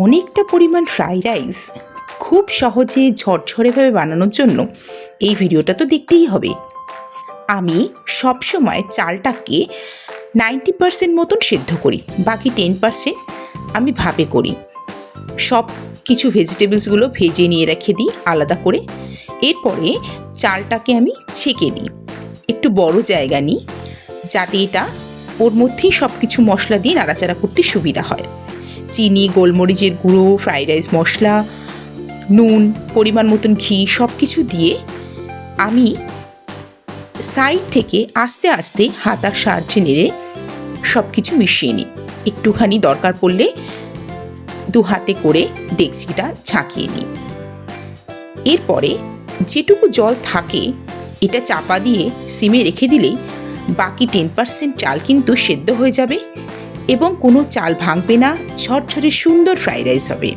অনেকটা পরিমাণ fried rice খুব সহজে ঝরঝরেভাবে বানানোর জন্য এই ভিডিওটা তো দেখতেই হবে। আমি সবসময় চালটাকে 90% মতন সেদ্ধ করি, বাকি 10% আমি ভাপে করি। সব কিছু ভেজিটেবলসগুলো ভেজে নিয়ে রেখে দিই আলাদা করে। এরপরে চালটাকে আমি ছেঁকে নিই, একটু বড় জায়গা নিই যাতে এটা ওর মধ্যেই সব কিছু মশলা দিয়ে নাড়াচাড়া করতে সুবিধা হয়। চিনি, গোলমরিচের গুঁড়ো, ফ্রাইড রাইস মশলা, নুন, পরিমাণ মতন ঘি সব কিছু দিয়ে আমি সাইড থেকে আস্তে আস্তে হাতার সাহায্যে নেড়ে সব কিছু মিশিয়ে নিই। একটুখানি দরকার পড়লে দু হাতে করে ডেকচিটা ঝাঁকিয়ে নিই। এরপরে যেটুকু জল থাকে এটা চাপা দিয়ে সিমে রেখে দিলেই বাকি 10% চাল কিন্তু সেদ্ধ হয়ে যাবে এবং কোনো চাল ভাঙবে না, ঝরঝরে সুন্দর ফ্রাইড রাইস হবে।